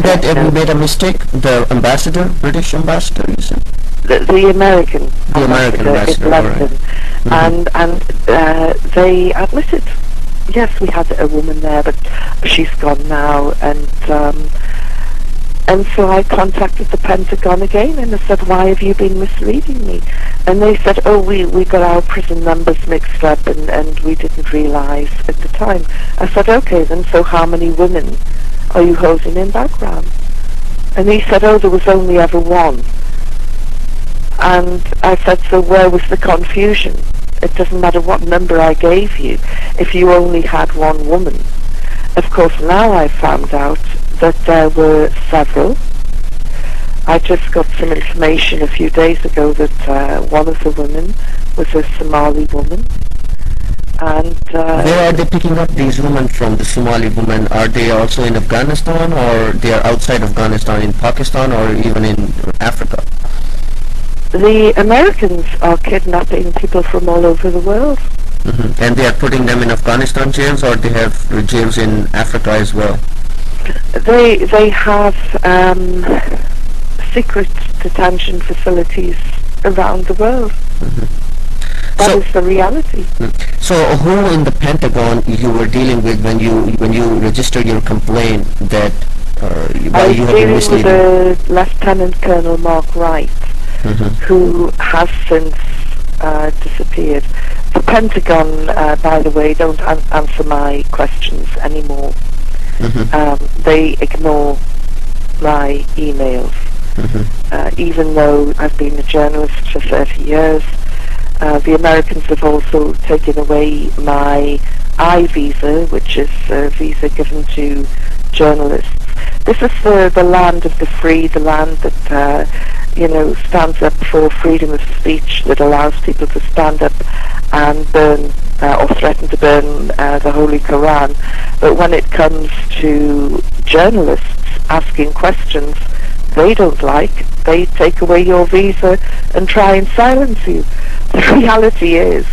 That we made a mistake. The ambassador, British ambassador, you said. The American ambassador in London, and they admitted, yes, we had a woman there, but she's gone now, and so I contacted the Pentagon again, and I said, why have you been misleading me? And they said, oh, we got our prison numbers mixed up, and we didn't realise at the time. I said, okay, then, so how many women are you holding in background? And he said, oh, there was only ever one. And I said, so where was the confusion? It doesn't matter what number I gave you if you only had one woman. Of course, now I found out that there were several. I just got some information a few days ago that one of the women was a Somali woman. And where are they picking up these women from, the Somali women? Are they also in Afghanistan, or they are outside Afghanistan, in Pakistan, or even in Africa? The Americans are kidnapping people from all over the world. And they are putting them in Afghanistan jails, or they have jails in Africa as well? They have secret detention facilities around the world. That is the reality. So who in the Pentagon you were dealing with when you registered your complaint that I was dealing with Lieutenant Colonel Mark Wright, who has since disappeared. The Pentagon, by the way, don't answer my questions anymore. They ignore my emails. Even though I've been a journalist for 30 years, the Americans have also taken away my I-visa, which is a visa given to journalists. This is the land of the free, the land that stands up for freedom of speech, that allows people to stand up and burn or threaten to burn the Holy Quran. But when it comes to journalists asking questions they don't like, they take away your visa and try and silence you. The reality is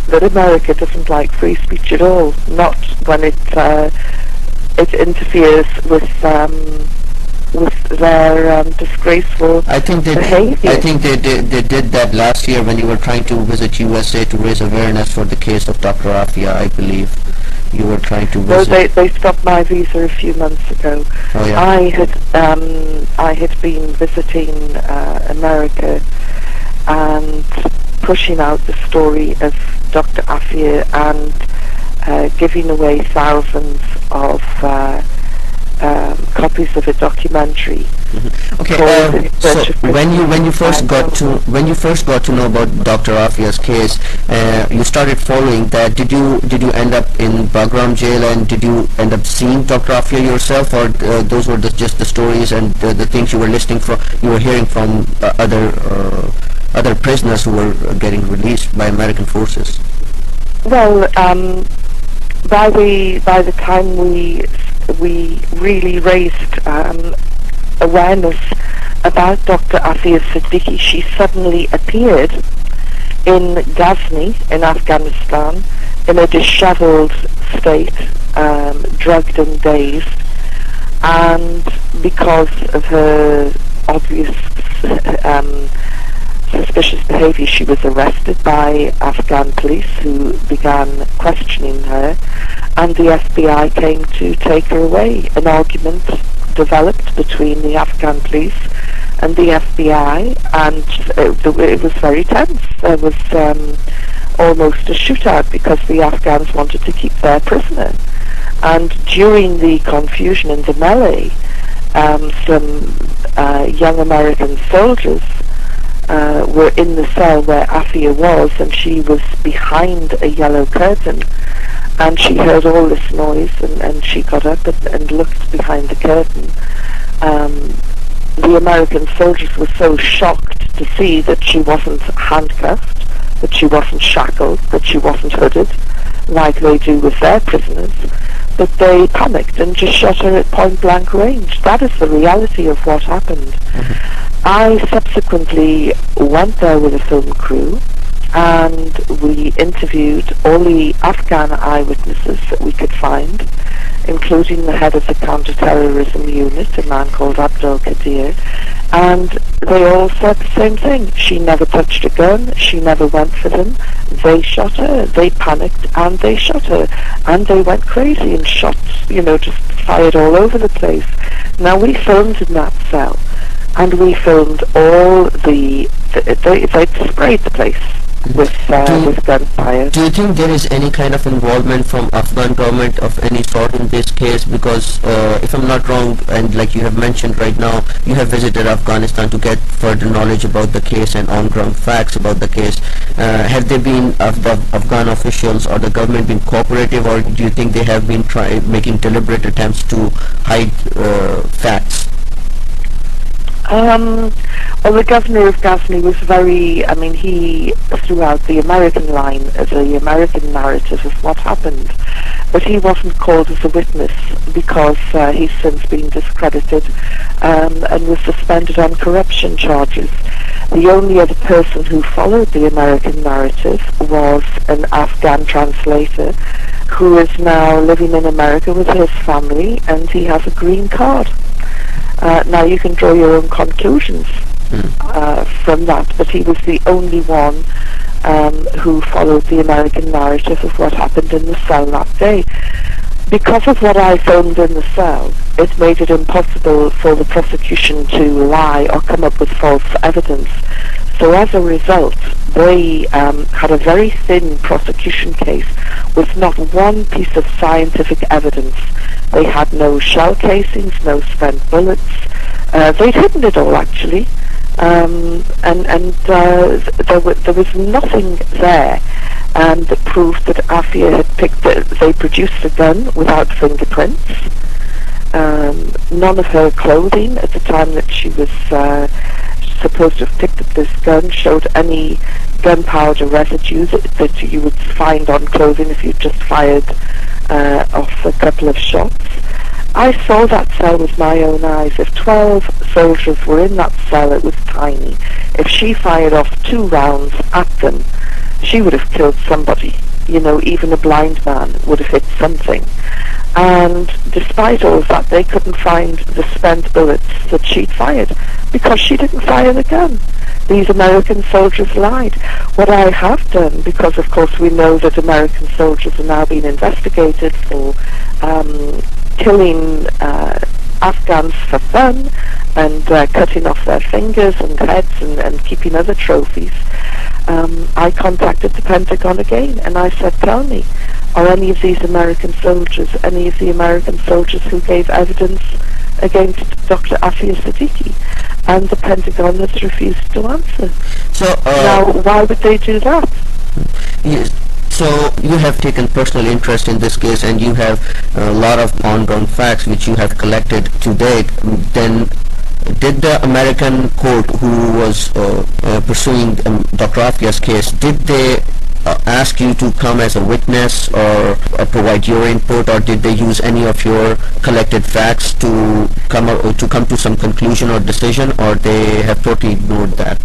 that America doesn't like free speech at all, not when it interferes with their disgraceful behavior. I think they did that last year when you were trying to visit USA to raise awareness for the case of Dr. Aafia, I believe. You were trying to visit. No, they stopped my visa a few months ago. Oh, yeah. I had been visiting America and pushing out the story of Dr. Aafia and giving away thousands of copies of a documentary. Okay, so when you first got to know about Dr. Aafia's case, you started following that. Did you end up in Bagram jail, and did you end up seeing Dr. Aafia yourself, or those were just the stories and the things you were hearing from other prisoners who were getting released by American forces? Well, by the time we really raised awareness about Dr. Aafia Siddiqui, she suddenly appeared in Ghazni in Afghanistan in a disheveled state, drugged and dazed, and because of her obvious suspicious behavior, she was arrested by Afghan police, who began questioning her, and the FBI came to take her away. An argument developed between the Afghan police and the FBI, and it was very tense. There was almost a shootout because the Afghans wanted to keep their prisoner. And during the confusion and the melee, some young American soldiers were in the cell where Aafia was, and she was behind a yellow curtain, and she heard all this noise, and she got up and looked behind the curtain. The American soldiers were so shocked to see that she wasn't handcuffed, that she wasn't shackled, that she wasn't hooded, like they do with their prisoners, that they panicked and just shot her at point-blank range. That is the reality of what happened. I subsequently went there with a film crew, and we interviewed all the Afghan eyewitnesses that we could find, including the head of the counter-terrorism unit, a man called Abdul Qadir, and they all said the same thing. She never touched a gun, she never went for them, they shot her, they panicked and they shot her, and they went crazy and shot, just fired all over the place. Now, we filmed in that cell, and we filmed all they'd sprayed the place with gunfire. Do you think there is any kind of involvement from Afghan government of any sort in this case? Because if I'm not wrong, and like you have mentioned right now, you have visited Afghanistan to get further knowledge about the case and on-ground facts about the case. Have they been, Afghan officials or the government, been cooperative, or do you think they have been making deliberate attempts to hide facts? Well, the governor of Ghazni was very, he threw out the American line, the American narrative of what happened, but he wasn't called as a witness because he's since been discredited and was suspended on corruption charges. The only other person who followed the American narrative was an Afghan translator who is now living in America with his family, and he has a green card. Now, you can draw your own conclusions from that, but he was the only one who followed the American narrative of what happened in the cell that day. Because of what I filmed in the cell, it made it impossible for the prosecution to lie or come up with false evidence. So as a result, they had a very thin prosecution case with not one piece of scientific evidence. They had no shell casings, no spent bullets. They'd hidden it all, actually. There was nothing there that proved that Aafia had picked it. They produced a gun without fingerprints. None of her clothing at the time that she was supposed to have picked up this gun showed any gunpowder residue that you would find on clothing if you just fired off a couple of shots. I saw that cell with my own eyes. If 12 soldiers were in that cell, it was tiny. If she fired off 2 rounds at them, she would have killed somebody. Even a blind man would have hit something. And despite all of that, they couldn't find the spent bullets that she'd fired because she didn't fire the gun. These American soldiers lied. What I have done, because of course we know that American soldiers are now being investigated for killing Afghans for fun and cutting off their fingers and heads and keeping other trophies, I contacted the Pentagon again and I said, tell me, are any of these American soldiers, any of the American soldiers who gave evidence against Dr. Aafia Siddiqui? And the Pentagon has refused to answer. So now, why would they do that? Yes. So you have taken personal interest in this case, and you have a lot of on-ground facts which you have collected to date. Then, did the American court who was pursuing Dr. Aafia's case, did they ask you to come as a witness or provide your input, or did they use any of your collected facts to come to some conclusion or decision, or they have totally ignored that?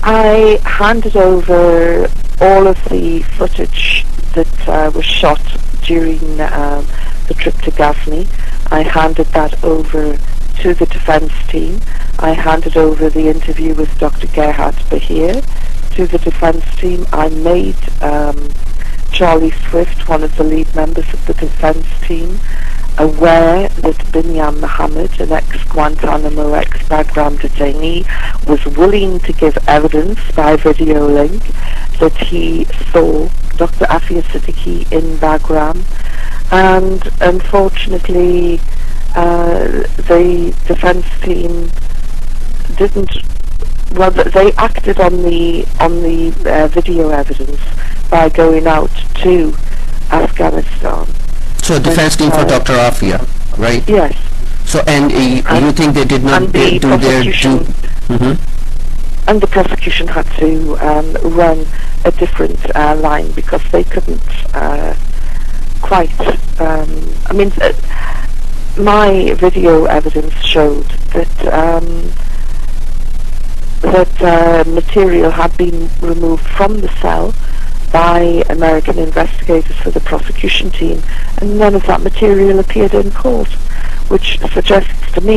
I handed over all of the footage that was shot during the trip to Ghazni. I handed that over to the defence team. I handed over the interview with Dr. Gerhard Bahir to the defence team. I made Charlie Swift, one of the lead members of the defence team, aware that Binyam Mohammed, an ex-Guantanamo, ex-Bagram detainee, was willing to give evidence by video link that he saw Dr. Aafia Siddiqui in Bagram. And unfortunately, the defence team didn't. Well, they acted on the video evidence by going out to Afghanistan. So defense team for Dr. Aafia, right? Yes. So and you think they did not do their due? And the prosecution had to run a different line because they couldn't quite. My video evidence showed that material had been removed from the cell by American investigators for the prosecution team, and none of that material appeared in court, which suggests to me